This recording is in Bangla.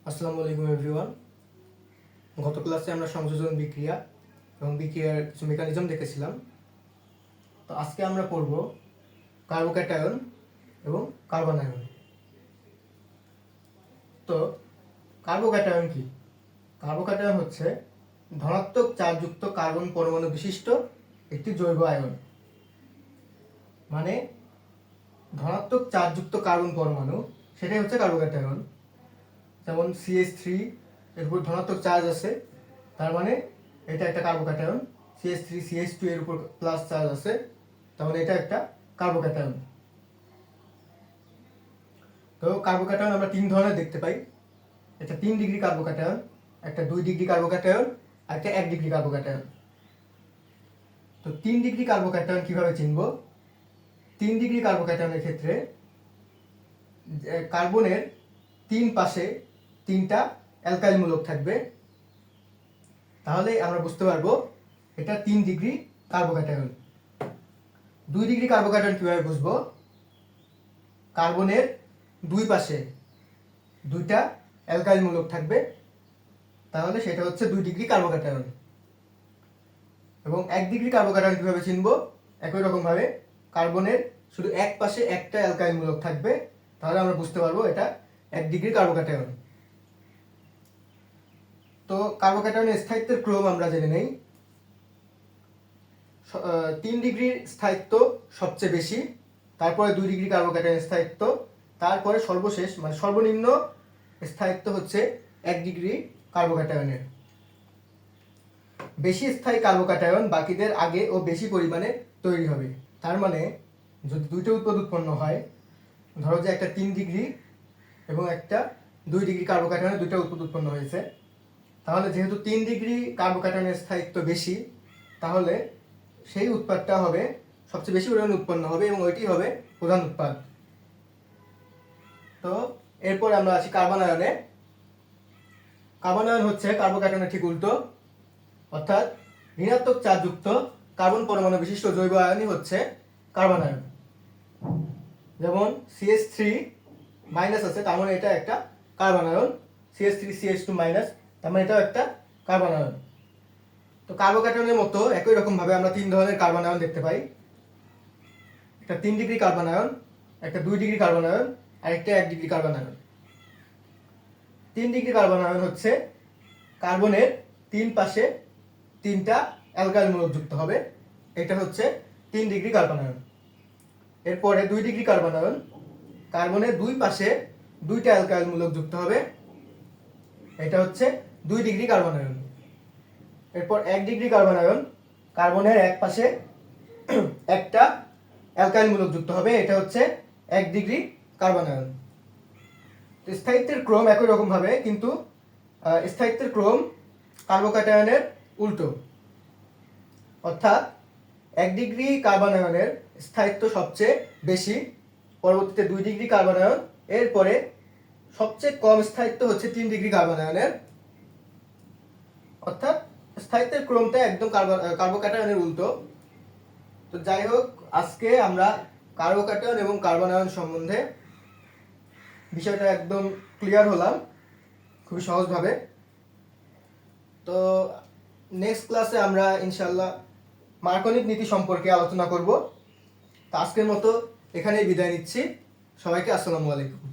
আসসালামু আলাইকুম এভরিওয়ান। গত ক্লাসে আমরা সংযোজন বিক্রিয়া এবং বিক্রিয়ার কিছু মেকানিজম দেখেছিলাম। তো আজকে আমরা পড়ব কার্বোক্যাটায়ন এবং কার্বনায়ন। তো কার্বোক্যাটায়ন কি? কার্বোক্যাটায়ন হচ্ছে ধনাত্মক চার্জযুক্ত কার্বন পরমাণু বিশিষ্ট একটি জৈব আয়ন। মানে ধনাত্মক চার্জযুক্ত কার্বন পরমাণু, সেটাই হচ্ছে কার্বোক্যাটায়ন। যেমন CH3 এর উপর ধনাত্মক চার্জ আছে, তার মানে এটা একটা কার্বোক্যাটায়ন। CH3 CH2 এর উপর প্লাস চার্জ আছে, তার মানে এটা একটা কার্বোক্যাটায়ন। তো কার্বোক্যাটায়ন আমরা তিন ধরনের দেখতে পাই। একটা 3 ডিগ্রি কার্বোক্যাটায়ন, একটা 2 ডিগ্রি কার্বোক্যাটায়ন, আর একটা 1 ডিগ্রি কার্বোক্যাটায়ন। তো 3 ডিগ্রি কার্বোক্যাটায়ন কিভাবে চিনব? 3 ডিগ্রি কার্বোক্যাটায়নের ক্ষেত্রে কার্বনের 3 পাশে 3টা অ্যালকাইল মূলক থাকবে, তাহলে আমরা বুঝতে পারবো এটা 3 ডিগ্রি কার্বোক্যাটায়ন। 2 ডিগ্রি কার্বোক্যাটায়ন কিভাবে বুঝবো? কার্বনের 2 পাশে 2টা অ্যালকাইল মূলক থাকবে, তাহলে সেটা হচ্ছে 2 ডিগ্রি কার্বোক্যাটায়ন। এবং 1 ডিগ্রি কার্বোক্যাটায়ন কিভাবে চিনবো? একই রকম ভাবে কার্বনের শুধু এক পাশে একটা অ্যালকাইল মূলক থাকবে, তাহলে আমরা বুঝতে পারবো এটা 1 ডিগ্রি কার্বোক্যাটায়ন। তো কার্বোক্যাটায়নের স্থায়িত্বের ক্রম আমরা জেনে নেই। 3 ডিগ্রির স্থায়িত্ব সবচেয়ে বেশি, তারপরে 2 ডিগ্রি কার্বোক্যাটায়নের স্থায়িত্ব, তারপরে সর্বশেষ মানে সর্বনিম্ন স্থায়িত্ব হচ্ছে 1 ডিগ্রি কার্বোক্যাটায়নের। বেশি স্থায়ী কার্বোক্যাটায়ন বাকিদের আগে ও বেশি পরিমাণে তৈরি হবে। তার মানে যদি দুইটা উৎপাদ উৎপন্ন হয়, ধরো যে একটা 3 ডিগ্রি এবং একটা 2 ডিগ্রি কার্বোক্যাটায়নের দুইটা উৎপাদ উৎপন্ন হয়েছে, তাহলে যেহেতু 3 ডিগ্রি কার্বোক্যাটায়নের স্থায়িত্ব বেশি, তাহলে সেই উৎপাদটা হবে সবচেয়ে বেশি পরিমাণে উৎপন্ন হবে এবং ওইটি হবে প্রধান উৎপাদ। তো এরপর আমরা আসি কার্বনায়নে। কার্বনায়ন হচ্ছে কার্বোক্যাটায়নের ঠিক উল্টো, অর্থাৎ ঋণাত্মক চার্জযুক্ত কার্বন পরমাণু বিশিষ্ট জৈব আয়নই হচ্ছে কার্বনায়ন। যেমন CH3 মাইনাস আছে, তার মানে এটা একটা কার্বনায়ন। CH3 CH2 মাইনাস, তার মানে এটাও একটা কার্বনায়ন। তো কার্বোক্যাটায়নের মতো একই রকম ভাবে আমরা তিন ধরনের কার্বনায়ন দেখতে পাই। একটা 3 ডিগ্রি কার্বনায়ন, একটা 2 ডিগ্রি কার্বনায়ন, আর একটা 1 ডিগ্রি কার্বনায়ন। 3 ডিগ্রি কার্বনায়ন হচ্ছে কার্বনের 3 পাশে 3টা অ্যালকাইল মূলক যুক্ত হবে, এটা হচ্ছে 3 ডিগ্রি কার্বনায়ন। এরপরে 2 ডিগ্রি কার্বনায়ন, কার্বনের 2 পাশে 2টা অ্যালকাইল মূলক যুক্ত হবে, এটা হচ্ছে 2 ডিগ্রি কার্বনায়ন। এরপর 1 ডিগ্রি কার্বনায়ন, কার্বনের এক পাশে একটা অ্যালকাইল মূলক যুক্ত হবে, এটা হচ্ছে 1 ডিগ্রি কার্বনায়ন। তো স্থায়িত্বের ক্রম একই রকম ভাবে, কিন্তু স্থায়িত্বের ক্রম কার্বোক্যাটায়নের উল্টো, অর্থাৎ 1 ডিগ্রি কার্বনায়নের স্থায়িত্ব সবচেয়ে বেশি, পরবর্তীতে 2 ডিগ্রি কার্বনায়ন, এরপরে সবচেয়ে কম স্থায়িত্ব হচ্ছে 3 ডিগ্রি কার্বনায়নের। অর্থাৎ স্থায়িত্বের ক্রমটা একদম কার্বোক্যাটায়নের উল্টো। তো যাই হোক, আজকে আমরা কার্বোক্যাটায়ন এবং কার্বনায়ন সম্বন্ধে বিষয়টা একদম ক্লিয়ার হলাম খুবই সহজভাবে। তো নেক্সট ক্লাসে আমরা ইনশাল্লাহ মার্কোনিক নীতি সম্পর্কে আলোচনা করব। তো আজকের মতো এখানেই বিদায় নিচ্ছি। সবাইকে আসসালামু আলাইকুম।